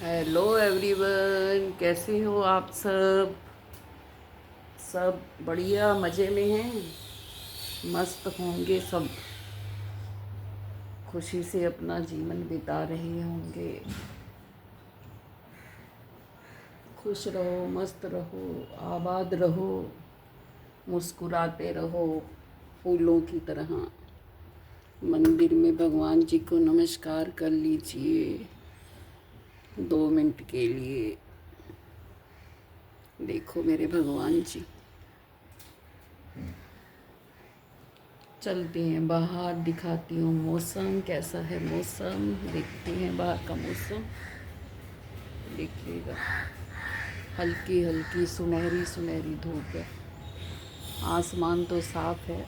Hello everyone, कैसे हो आप सब? सब बढ़िया, मज़े में हैं। मस्त होंगे सब। खुशी से अपना जीवन बिता रहे होंगे। खुश रहो, मस्त रहो, आबाद रहो, मुस्कुराते रहो फूलों की तरह। मंदिर में भगवान जी को नमस्कार कर लीजिए 2 मिनट के लिए। देखो मेरे भगवान जी। चलते हैं बाहर, दिखाती हूँ मौसम कैसा है। मौसम देखते हैं बाहर का मौसम। देखिएगा, हल्की हल्की सुनहरी सुनहरी धूप है। आसमान तो साफ है।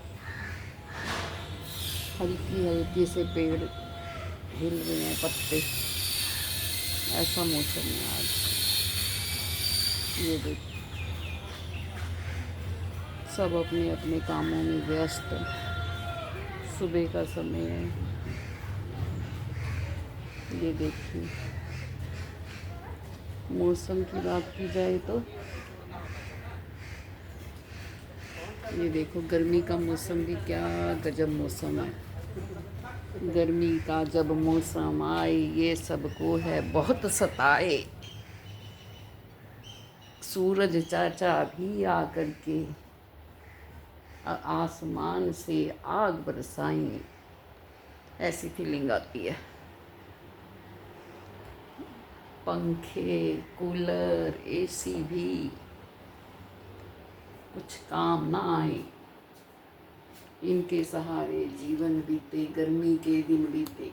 हल्की हल्की से पेड़ हिल रहे हैं, पत्ते। ऐसा मौसम है आज। ये देखो, सब अपने अपने कामों में व्यस्त। सुबह का समय है। ये देखिए, मौसम की बात की जाए तो ये देखो, गर्मी का मौसम भी क्या गजब मौसम है। गर्मी का जब मौसम आए, ये सबको है बहुत सताए। सूरज चाचा भी आकर के आसमान से आग बरसाएं। ऐसी फीलिंग आती है। पंखे, कूलर, एसी भी कुछ काम ना आए। इनके सहारे जीवन बीते, गर्मी के दिन बीते।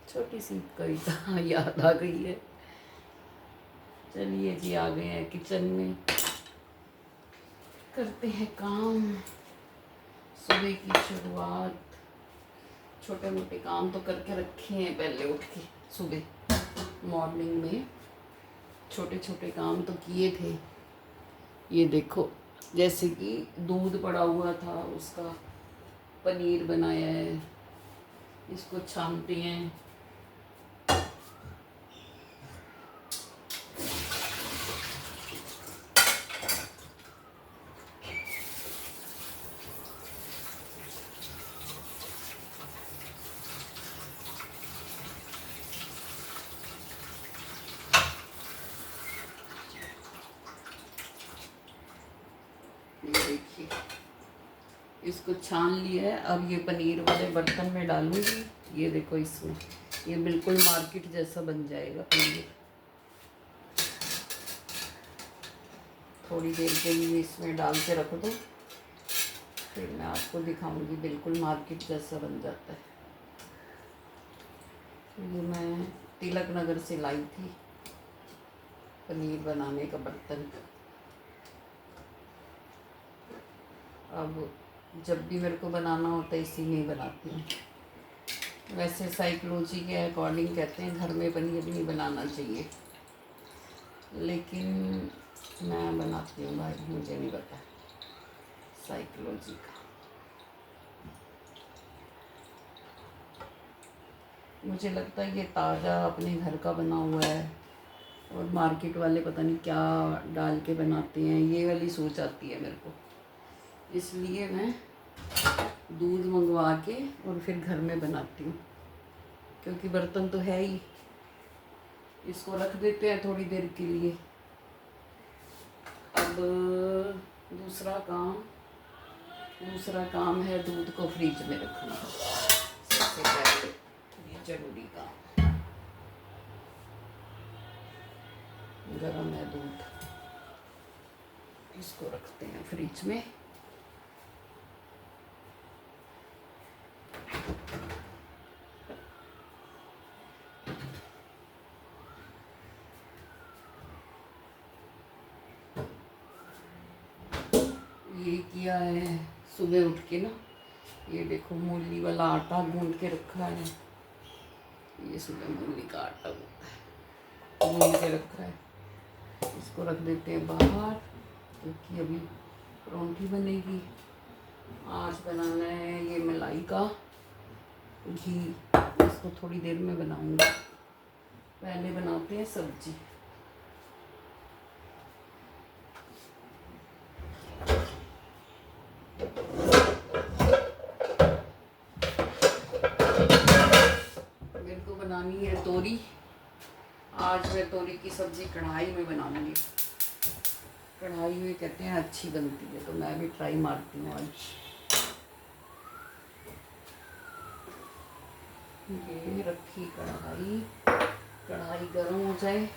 छोटी सी कविता याद आ गई है। चलिए जी, आ गए हैं किचन में। करते हैं काम। सुबह की शुरुआत। छोटे मोटे काम तो करके रखे हैं पहले उठ के। सुबह मॉर्निंग में छोटे छोटे काम तो किए थे। ये देखो, जैसे कि दूध पड़ा हुआ था, उसका पनीर बनाया है। इसको छानते हैं। ये देखिए, इसको छान लिया है। अब ये पनीर वाले बर्तन में डालूंगी। ये देखो, इसमें ये बिल्कुल मार्केट जैसा बन जाएगा पनीर। थोड़ी देर के लिए इसमें डाल के रख दो, फिर मैं आपको दिखाऊंगी। बिल्कुल मार्केट जैसा बन जाता है। ये मैं तिलक नगर से लाई थी पनीर बनाने का बर्तन। अब जब भी मेरे को बनाना होता है, इसी में ही बनाती हूँ। वैसे साइकोलॉजी के अकॉर्डिंग कहते हैं घर में पनीर नहीं बनाना चाहिए, लेकिन मैं बनाती हूँ भाई, मुझे नहीं पता साइकोलॉजी का। मुझे लगता है ये ताज़ा अपने घर का बना हुआ है, और मार्केट वाले पता नहीं क्या डाल के बनाते हैं। ये वाली सोच आती है मेरे को। इसलिए मैं दूध मंगवा के और फिर घर में बनाती हूँ, क्योंकि बर्तन तो है ही। इसको रख देते हैं थोड़ी देर के लिए। अब दूसरा काम है दूध को फ्रिज में रखना। सबसे पहले ये जरूरी काम। गरम है दूध, इसको रखते हैं फ्रिज में। ये किया है सुबह उठ के ना। ये देखो, मूली वाला आटा गूंद के रखा है। ये सुबह मूली का आटा गूंद के रखा है। इसको रख देते हैं बाहर, क्योंकि अभी परोंठी बनेगी। आज बनाना है ये मलाई का घी। इसको थोड़ी देर में बनाऊंगी। पहले बनाते हैं सब्जी। मेरे को बनानी है तोरी। आज मैं तोरी की सब्जी कढ़ाई में बनाऊंगी। कढ़ाई में कहते हैं अच्छी बनती है, तो मैं भी ट्राई मारती हूँ आज। ये रखी कढ़ाई, कढ़ाई गर्म हो जाए।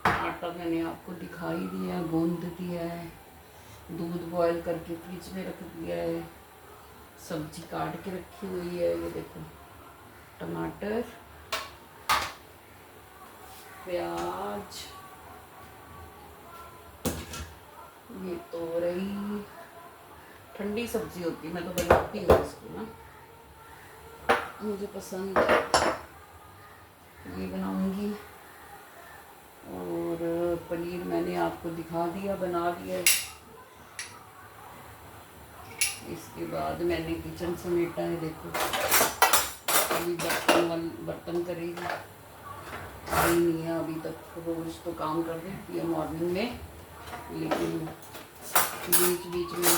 आटा मैंने आपको दिखाई दिया, गूंद दिया है, दूध बॉयल करके फ्रिज में रख दिया है, सब्जी काट के रखी हुई है। ये देखो, टमाटर, प्याज, ये तोरई। ठंडी सब्जी होती है, मैं तो बनाती हूँ इसको ना, मुझे पसंद है। ये बनाऊंगी। और पनीर मैंने आपको दिखा दिया, बना दिया। इसके बाद मैंने किचन समेटा है, देखो। अभी बर्तन करेगी, आई नहीं है अभी तक। रोज तो काम कर देती है मॉर्निंग में, लेकिन बीच बीच में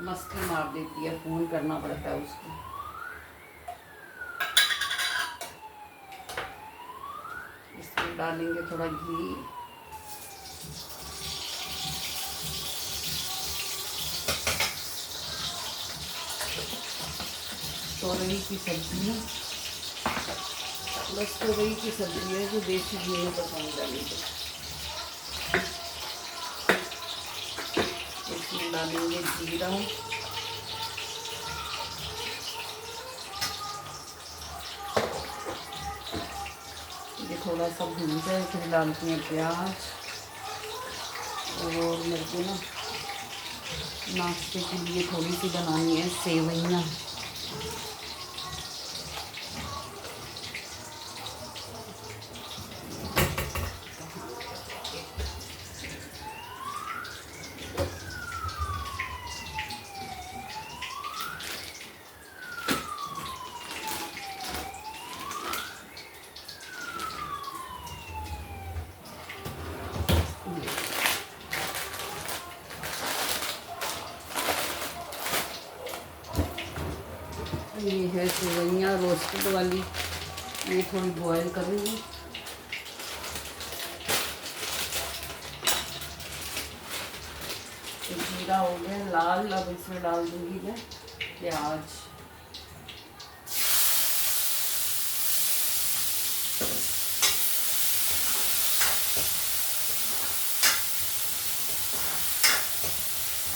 मस्ती मार देती है, फ़ोन करना पड़ता है उसको। इसमें डालेंगे थोड़ा घी। तोरई की सब्जी है, बस तोरई की सब्जी है जो देसी घी में पसंद है मुझे। इसमें डालेंगे जीरा, ये थोड़ा सा भून जाए, फिर डालते हैं प्याज। और मेरे को ना नाश्ते के लिए थोड़ी सी बनानी है सेवइयाँ। ये है सेवइयाँ रोस्टेड वाली, ये थोड़ी बॉयल करूँगी। तो जीरा हो गया लाल, अब इसमें डाल दूँगी मैं प्याज।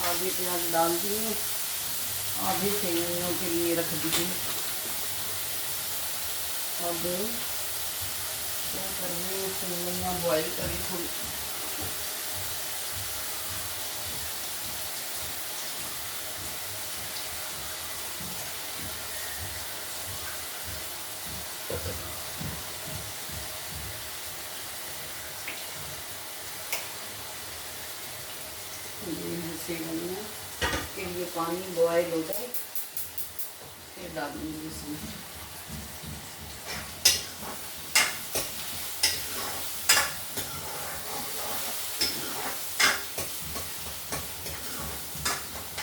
आधे प्याज डाल दिए, आधे सेवइयों के लिए रख दीजिए। अब क्या कर रहे हैं, सेवइयाँ बॉयल करें थोड़ी। ये सेवइयाँ के लिए पानी बॉयल हो जाए, फिर डालूंगी इसमें।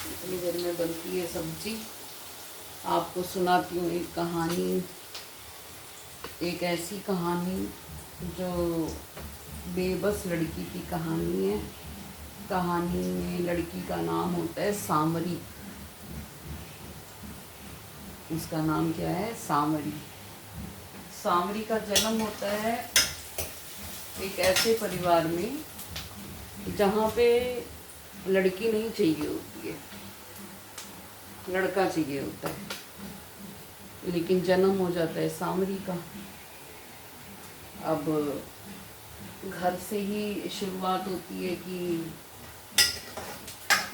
इतनी देर में बनती है सब्जी। आपको सुनाती हूँ एक कहानी, एक ऐसी कहानी जो बेबस लड़की की कहानी है। कहानी में लड़की का नाम होता है सामरी। उसका नाम क्या है? सामरी। सामरी का जन्म होता है एक ऐसे परिवार में जहाँ पे लड़की नहीं चाहिए होती है, लड़का चाहिए होता है। लेकिन जन्म हो जाता है सामरी का। अब घर से ही शुरुआत होती है कि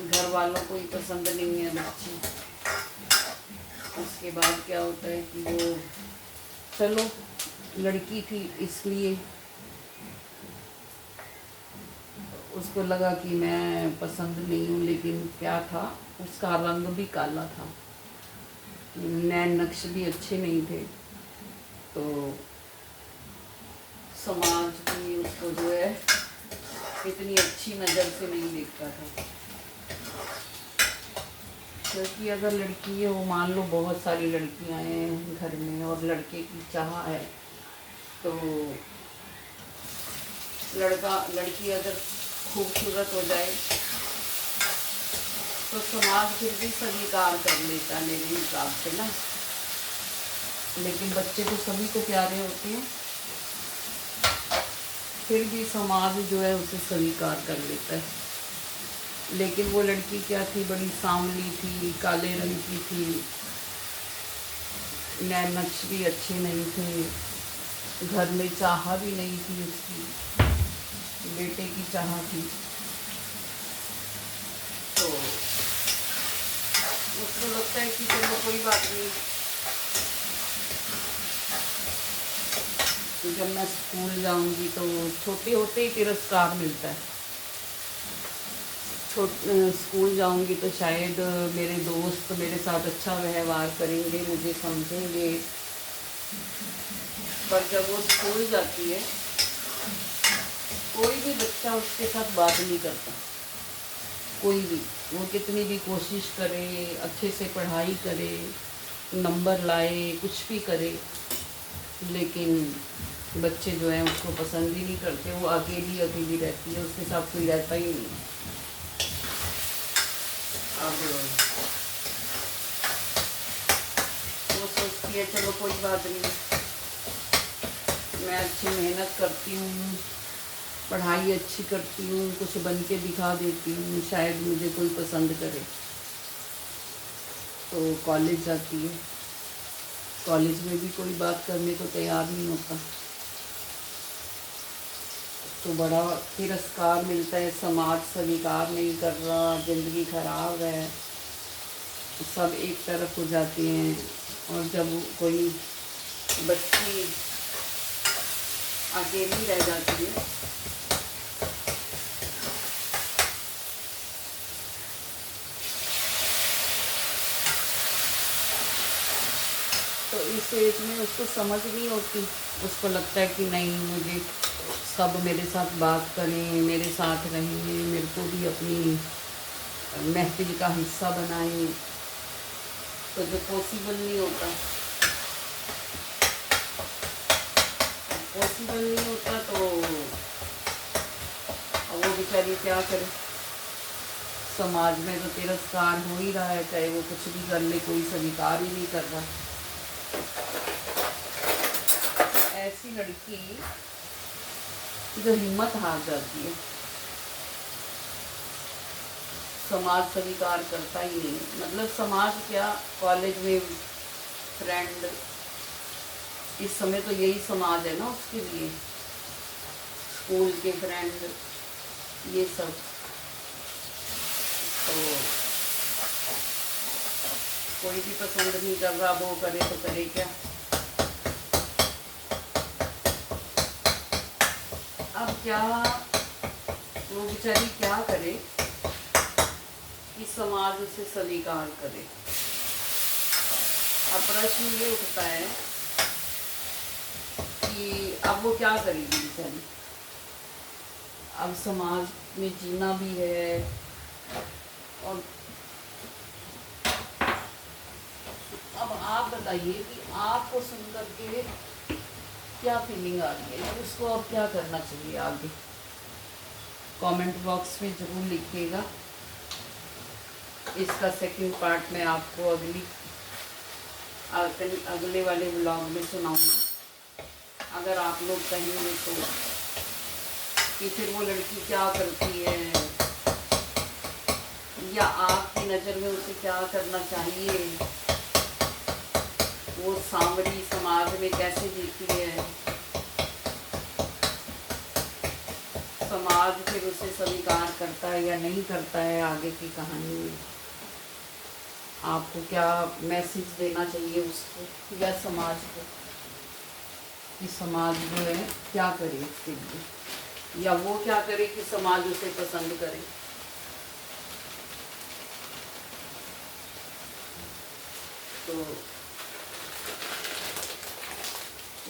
घर वालों को ही पसंद नहीं है बच्ची। उसके बाद क्या होता है कि वो, चलो लड़की थी इसलिए उसको लगा कि मैं पसंद नहीं हूँ, लेकिन क्या था, उसका रंग भी काला था, नैन नक्श भी अच्छे नहीं थे। तो समाज भी उसको जो है इतनी अच्छी नज़र से नहीं देखता था। क्योंकि अगर लड़की है, वो मान लो बहुत सारी लड़कियां हैं घर में और लड़के की चाह है, तो लड़का लड़की अगर खूबसूरत हो जाए तो समाज फिर भी स्वीकार कर लेता है मेरे हिसाब से ना। लेकिन बच्चे तो सभी को प्यारे होते हैं, फिर भी समाज जो है उसे स्वीकार कर लेता है। लेकिन वो लड़की क्या थी, बड़ी सांवली थी, काले रंग की थी, नैन नक्श भी अच्छे नहीं थे, घर में चाह भी नहीं थी, उसकी बेटे की चाह थी। तो उसको लगता है कि चलो कोई बात नहीं, तो जब मैं स्कूल जाऊंगी तो छोटे होते ही तिरस्कार मिलता है। स्कूल जाऊंगी तो शायद मेरे दोस्त मेरे साथ अच्छा व्यवहार करेंगे, मुझे समझेंगे। पर जब वो स्कूल जाती है, कोई भी बच्चा उसके साथ बात नहीं करता। कोई भी, वो कितनी भी कोशिश करे, अच्छे से पढ़ाई करे, नंबर लाए, कुछ भी करे, लेकिन बच्चे जो हैं उसको पसंद ही नहीं करते। वो अकेली अकेली रहती है, उसके साथ कोई रहता ही नहीं। अब वो सोचती है चलो कोई बात नहीं, मैं अच्छी मेहनत करती हूँ, पढ़ाई अच्छी करती हूँ, कुछ बन के दिखा देती हूँ, शायद मुझे कोई पसंद करे। तो कॉलेज जाती है, कॉलेज में भी कोई बात करने को तैयार नहीं होता, तो बड़ा तिरस्कार मिलता है, समाज स्वीकार नहीं कर रहा, ज़िंदगी खराब है, सब एक तरफ हो जाते हैं। और जब कोई बच्ची अकेली रह जाती है तो इस एज में उसको समझ नहीं होती। उसको लगता है कि नहीं, मुझे सब मेरे साथ बात करें, मेरे साथ रहें, मेरे को भी अपनी महफिल का हिस्सा बनाएं, तो जो पॉसिबल नहीं होता, पॉसिबल नहीं होता तो वो बेचारी क्या करे। समाज में तो तिरस्कार हो ही रहा है, चाहे वो कुछ भी कर ले, कोई स्वीकार ही नहीं कर रहा। ऐसी लड़की जो हिम्मत हार जाती है, समाज स्वीकार करता ही नहीं। मतलब समाज क्या, कॉलेज में फ्रेंड, इस समय तो यही समाज है ना उसके लिए, स्कूल के फ्रेंड, ये सब। तो कोई भी पसंद नहीं कर रहा, वो करे तो करे क्या। अब क्या वो बेचारी क्या करे कि समाज उसे स्वीकार करे। अब प्रश्न ये उठता है कि अब वो क्या करेगी बेचारी। अब समाज में जीना भी है, और अब आप बताइए कि आपको सुन करके क्या फीलिंग आ रही है, उसको अब क्या करना चाहिए आगे। कमेंट बॉक्स में ज़रूर लिखिएगा। इसका सेकंड पार्ट मैं आपको अगले वाले व्लॉग में सुनाऊंगी। अगर आप लोग कहेंगे तो कि फिर वो लड़की क्या करती है, या आपकी नज़र में उसे क्या करना चाहिए, वो सांवरी समाज में कैसे जीती है, समाज फिर उसे स्वीकार करता है या नहीं करता है, आगे की कहानी में आपको क्या मैसेज देना चाहिए उसको या समाज को, कि समाज जो है क्या करे इसके लिए, या वो क्या करे कि समाज उसे पसंद करे। तो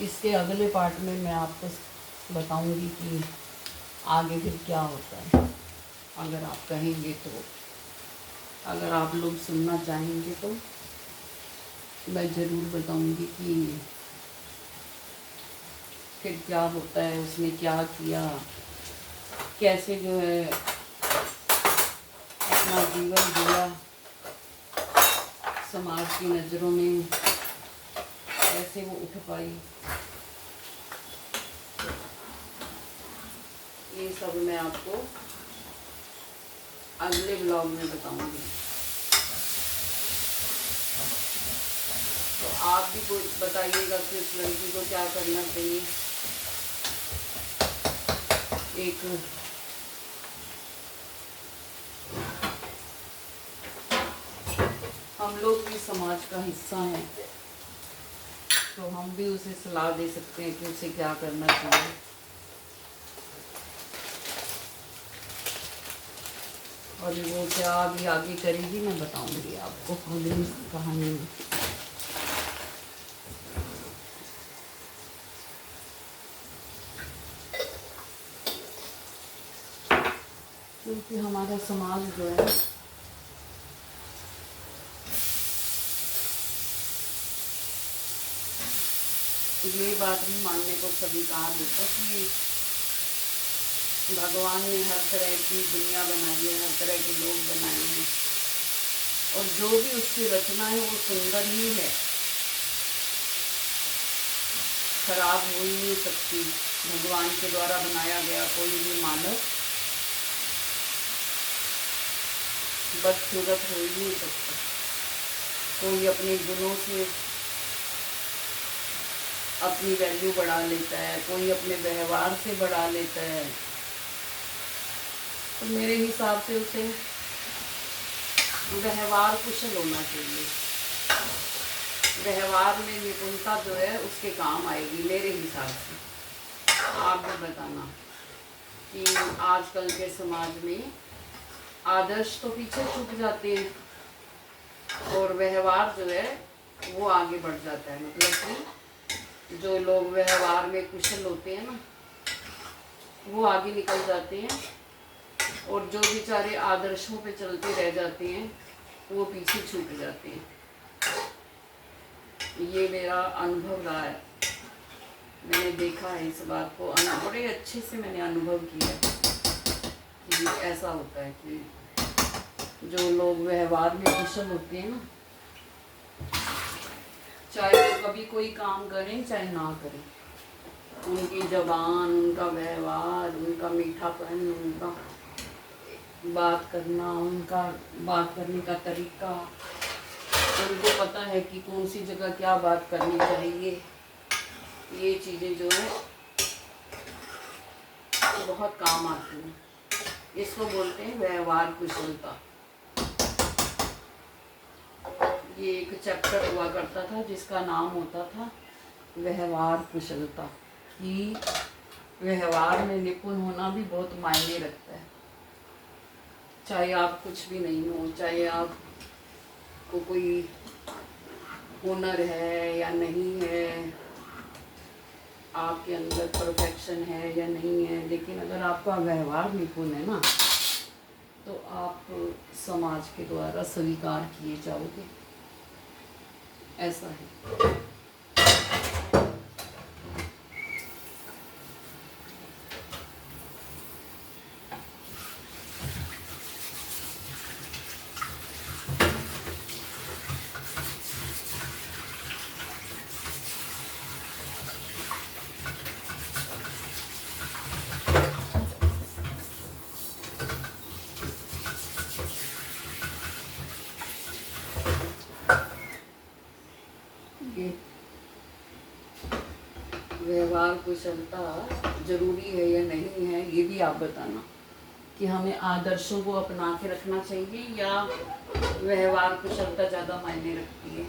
इसके अगले पार्ट में मैं आपको बताऊंगी कि आगे फिर क्या होता है। अगर आप कहेंगे तो, अगर आप लोग सुनना चाहेंगे तो मैं ज़रूर बताऊंगी कि फिर क्या होता है, उसने क्या किया, कैसे जो है अपना जीवन जिया, समाज की नज़रों में कैसे वो उठ पाई। ये सब मैं आपको अगले ब्लॉग में बताऊंगी। तो आप भी बताइएगा कि उस लड़की को क्या करना चाहिए। एक हम लोग भी समाज का हिस्सा हैं, तो हम भी उसे सलाह दे सकते हैं कि उसे क्या करना चाहिए। और वो क्या अभी आगे करेगी मैं बताऊंगी आपको अगली कहानी में। क्योंकि हमारा समाज जो है ये बात भी मानने को स्वीकार होता कि भगवान ने हर तरह की दुनिया बनाई है, हर तरह के लोग बनाए हैं, और जो भी उसकी रचना है वो सुंदर ही है, खराब हो ही नहीं सकती। भगवान के द्वारा बनाया गया कोई भी मानव बदसूरत हो ही नहीं सकता। कोई अपने गुणों से अपनी वैल्यू बढ़ा लेता है, कोई अपने व्यवहार से बढ़ा लेता है। तो मेरे हिसाब से उसे व्यवहार कुशल होना चाहिए। व्यवहार में निपुणता जो है उसके काम आएगी मेरे हिसाब से। आप भी बताना कि आजकल के समाज में आदर्श तो पीछे छूट जाते हैं और व्यवहार जो है वो आगे बढ़ जाता है। मतलब कि जो लोग व्यवहार में कुशल होते हैं ना, वो आगे निकल जाते हैं, और जो बेचारे आदर्शों पे चलते रह जाते हैं वो पीछे छूट जाते हैं। ये मेरा अनुभव रहा है, मैंने देखा है इस बात को, बड़े अच्छे से मैंने अनुभव किया कि ऐसा होता है कि जो लोग व्यवहार में कुशल होते हैं ना, चाहे वो कभी कोई काम करें चाहे ना करें, उनकी जबान, उनका व्यवहार, उनका मीठापन, उनका बात करना, उनका बात करने का तरीका, उनको पता है कि कौन सी जगह क्या बात करनी चाहिए। ये चीज़ें जो है बहुत काम आती हैं। इसको बोलते हैं व्यवहार कुशलता। ये एक चैप्टर हुआ करता था जिसका नाम होता था व्यवहार कुशलता, कि व्यवहार में निपुण होना भी बहुत मायने रखता है। चाहे आप कुछ भी नहीं हो, चाहे आप को कोई हुनर है या नहीं है, आपके अंदर परफेक्शन है या नहीं है, लेकिन अगर आपका व्यवहार निपुण है ना, तो आप समाज के द्वारा स्वीकार किए जाओगे। ऐसा है। व्यवहार कुशलता जरूरी है या नहीं है, ये भी आप बताना कि हमें आदर्शों को अपना के रखना चाहिए या व्यवहार कुशलता ज़्यादा मायने रखती है।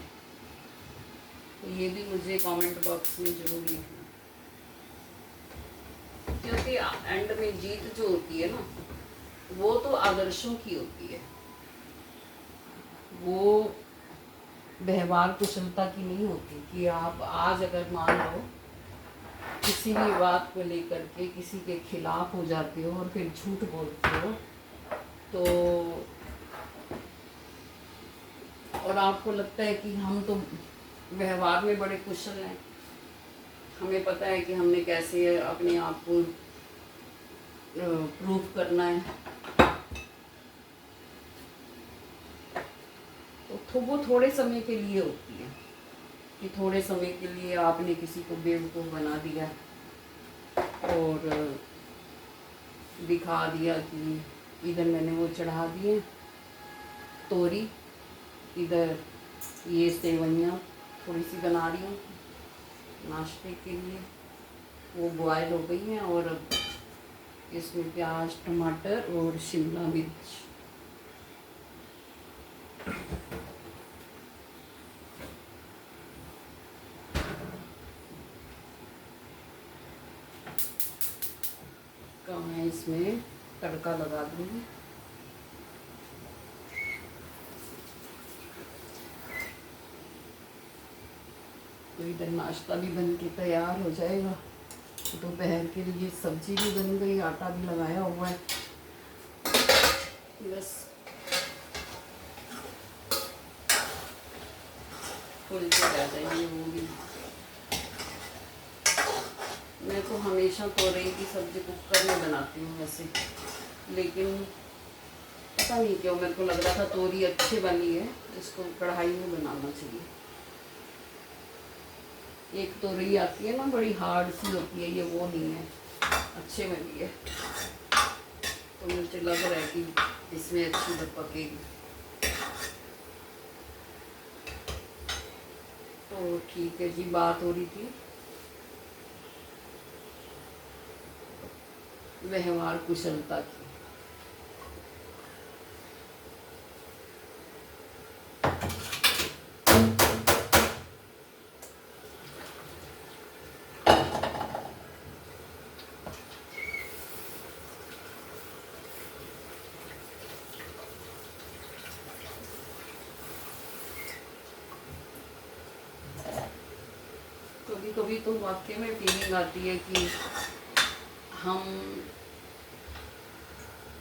तो ये भी मुझे कमेंट बॉक्स में जरूर लिखना, क्योंकि एंड में जीत जो होती है ना, वो तो आदर्शों की होती है, वो व्यवहार कुशलता की नहीं होती। कि आप आज अगर मान लो किसी भी बात को लेकर के किसी के खिलाफ हो जाते हो और फिर झूठ बोलते हो, तो और आपको लगता है कि हम तो व्यवहार में बड़े कुशल हैं, हमें पता है कि हमने कैसे अपने आप को प्रूव करना है, तो वो थोड़े समय के लिए होती है कि थोड़े समय के लिए आपने किसी को बेवकूफ़ बना दिया और दिखा दिया कि इधर मैंने वो चढ़ा दिए तोरी, इधर ये सेवइयाँ थोड़ी सी बना रही हूँ नाश्ते के लिए, वो बॉयल हो गई हैं, और अब इसमें प्याज टमाटर और शिमला मिर्च का मैं इसमें तड़का लगा दूँगी। तो इधर नाश्ता भी बन के तैयार हो जाएगा, दोपहर के लिए सब्जी भी बन गई, आटा भी लगाया हुआ है, बस फुल के रह जाएंगे वो भी। मैं तो हमेशा तोरई की सब्ज़ी कुकर में बनाती हूँ वैसे, लेकिन पता नहीं क्यों मेरे को लग रहा था तोरी अच्छी बनी है, इसको कढ़ाई में बनाना चाहिए। एक तोरई आती है ना बड़ी हार्ड सी होती है, ये वो नहीं है, अच्छे बनी है, तो मुझे लग रहा है कि इसमें अच्छी पकेगी। तो ठीक है जी, बात हो रही थी व्यवहार कुशलता की। कभी कभी तो वाकई में फीलिंग आती है कि हम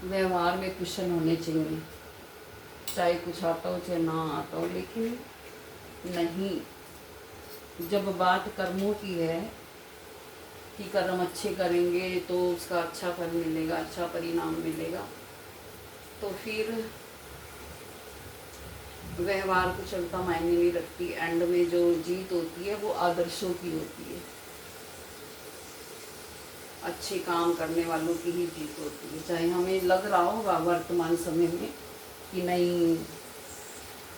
व्यवहार में कुशल होने चाहिए, चाहे कुछ आता हो चाहे ना आता हो, लेकिन नहीं, जब बात कर्मों की है कि कर्म अच्छे करेंगे तो उसका अच्छा फल मिलेगा, अच्छा परिणाम मिलेगा, तो फिर व्यवहार कुशलता मायने नहीं रखती। एंड में जो जीत होती है वो आदर्शों की होती है, अच्छे काम करने वालों की ही जीत होती है। चाहे हमें लग रहा होगा वर्तमान समय में कि नहीं,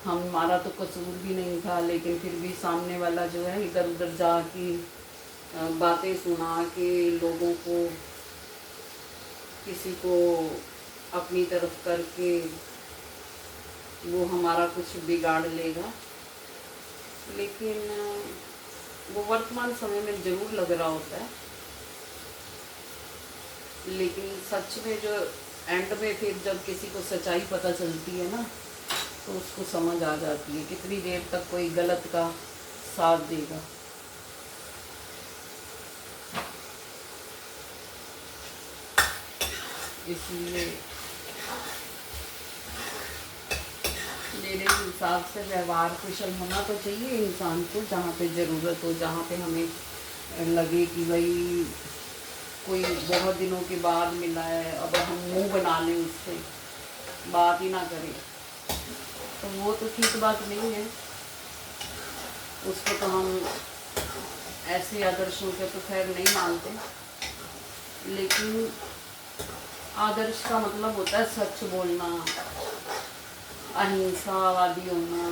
हमारा तो कसूर भी नहीं था, लेकिन फिर भी सामने वाला जो है इधर उधर जाके बातें सुना के लोगों को, किसी को अपनी तरफ करके वो हमारा कुछ बिगाड़ लेगा, लेकिन वो वर्तमान समय में ज़रूर लग रहा होता है, लेकिन सच में जो एंड में फिर जब किसी को सच्चाई पता चलती है ना, तो उसको समझ आ जाती है कितनी देर तक कोई गलत का साथ देगा। इसलिए मेरे हिसाब से व्यवहार कुशल होना तो चाहिए इंसान को, जहाँ पे ज़रूरत हो, जहाँ पे हमें लगे कि भाई कोई बहुत दिनों के बाद मिला है, अब हम मुंह बना लें उससे, बात ही ना करें, तो वो तो ठीक बात नहीं है। उसको तो हम ऐसे आदर्शों के तो खैर नहीं मानते, लेकिन आदर्श का मतलब होता है सच बोलना, अहिंसावादी होना,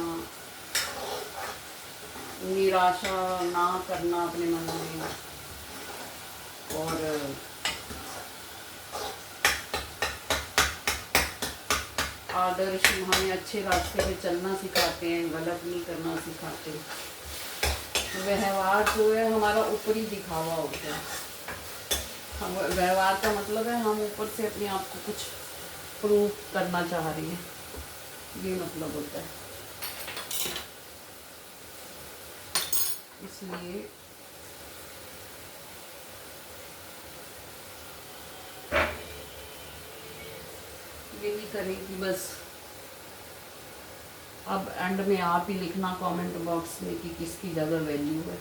निराशा ना करना अपने मन में, और आदर्श हमें अच्छे रास्ते पे चलना सिखाते हैं, गलत नहीं करना सिखाते। व्यवहार जो है हमारा ऊपरी दिखावा होता है, हम व्यवहार का मतलब है हम ऊपर से अपने आप को कुछ प्रूव करना चाह रही हैं, ये मतलब होता है। इसलिए यही करेंगी बस। अब एंड में आप ही लिखना कमेंट बॉक्स में कि किसकी ज़्यादा वैल्यू है,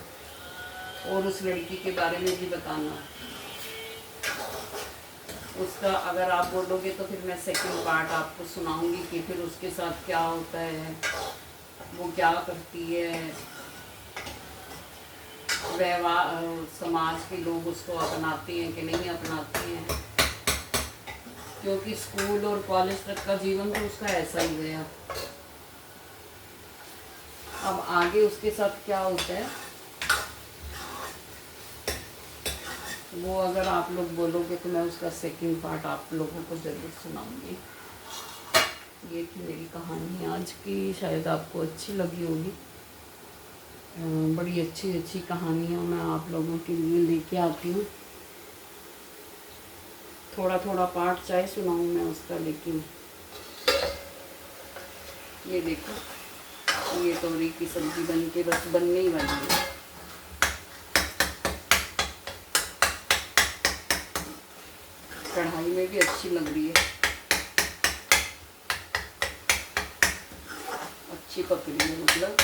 और उस लड़की के बारे में भी बताना। उसका अगर आप बोलोगे तो फिर मैं सेकंड पार्ट आपको सुनाऊंगी कि फिर उसके साथ क्या होता है, वो क्या करती है, व्यवहार, समाज के लोग उसको अपनाते हैं कि नहीं अपनाते हैं, क्योंकि स्कूल और कॉलेज तक का जीवन तो उसका ऐसा ही गया। अब आगे उसके साथ क्या होता है वो अगर आप लोग बोलोगे तो मैं उसका सेकंड पार्ट आप लोगों को ज़रूर सुनाऊंगी। ये थी मेरी कहानी आज की, शायद आपको अच्छी लगी होगी। बड़ी अच्छी अच्छी कहानियाँ मैं आप लोगों के लिए लेके आती हूँ। थोड़ा थोड़ा पार्ट चाहे सुनाऊँ मैं उसका, लेकिन ये देखो ये तोरी की सब्ज़ी बन के बस बनने ही वाली है। कढ़ाई में भी अच्छी लग रही है, अच्छी पक रही है मतलब।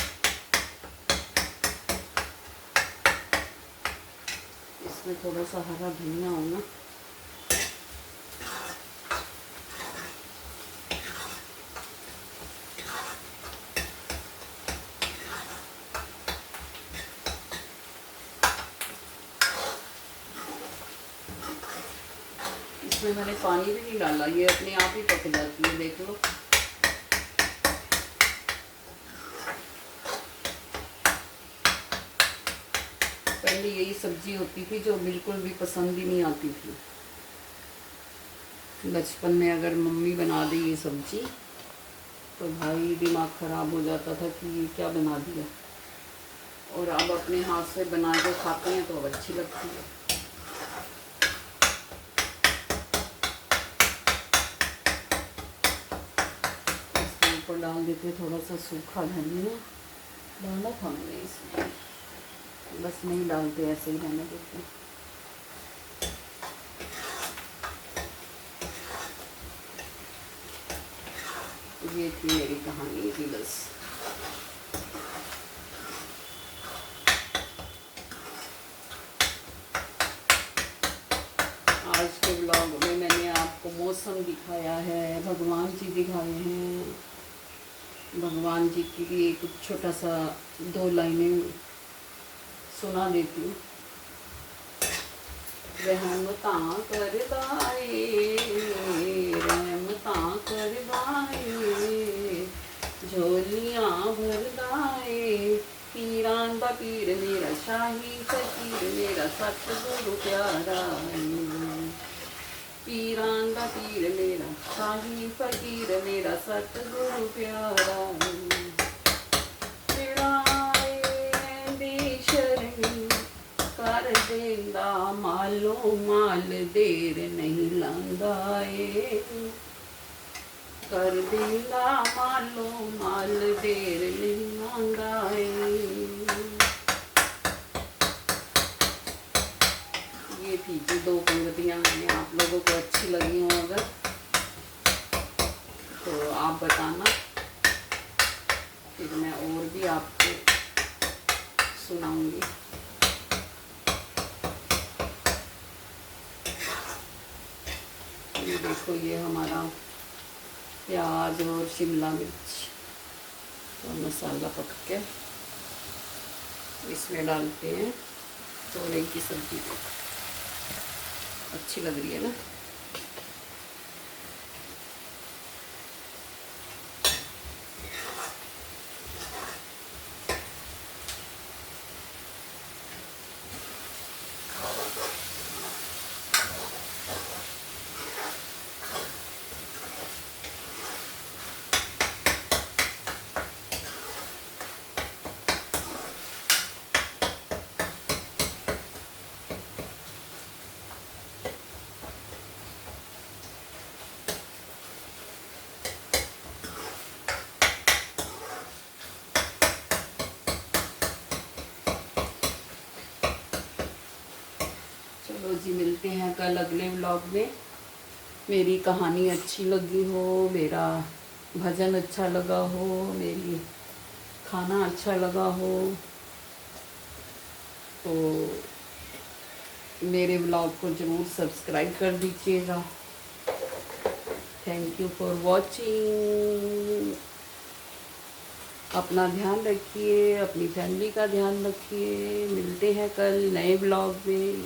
इसमें थोड़ा सा हरा धनिया होना, इसमें मैंने पानी भी नहीं डाला, ये अपने आप ही पक जाती है, देख लो। पहले यही सब्जी होती थी जो बिल्कुल भी पसंद ही नहीं आती थी। बचपन में अगर मम्मी बना दी ये सब्जी तो भाई दिमाग ख़राब हो जाता था कि ये क्या बना दिया, और अब अपने हाथ से बना के खाते हैं तो अब अच्छी लगती है। इसके ऊपर डाल देते थोड़ा सा सूखा धनिया, डाला था मैंने इसमें, बस नहीं डालते, ऐसे ही रहने देते। ये थी मेरी कहानी की बस। आज के ब्लॉग में मैंने आपको मौसम दिखाया है, भगवान जी दिखाए हैं। भगवान जी के लिए कुछ छोटा सा 2 लाइनें सुना देती हूँ। रहमता कर दाए, रहमता कर दाए, झोलियाँ भर दाए, पीरान दा पीर मेरा शाही फकीर मेरा सतगुरु प्यारा, पीरान दा पीर मेरा शाही फकीर मेरा सतगुरु प्यारा, कर देंदा मालो माल देर नहीं लांदा ए, कर देंदा मालो माल देर नहीं लांदा ए। ये थी जी 2 पंक्तियाँ, मैंने आप लोगों को अच्छी लगी हो अगर तो आप बताना, फिर मैं और भी आपको सुनाऊंगी। ये देखो ये हमारा प्याज और शिमला मिर्च और मसाला पक के इसमें डालते हैं। तोरई की सब्जी अच्छी लग रही है ना। चलो जी मिलते हैं कल अगले व्लॉग में। मेरी कहानी अच्छी लगी हो, मेरा भजन अच्छा लगा हो, मेरी खाना अच्छा लगा हो, तो मेरे ब्लॉग को ज़रूर सब्सक्राइब कर दीजिएगा। Thank you for watching. अपना ध्यान रखिए, अपनी फैमिली का ध्यान रखिए। मिलते हैं कल नए ब्लॉग में।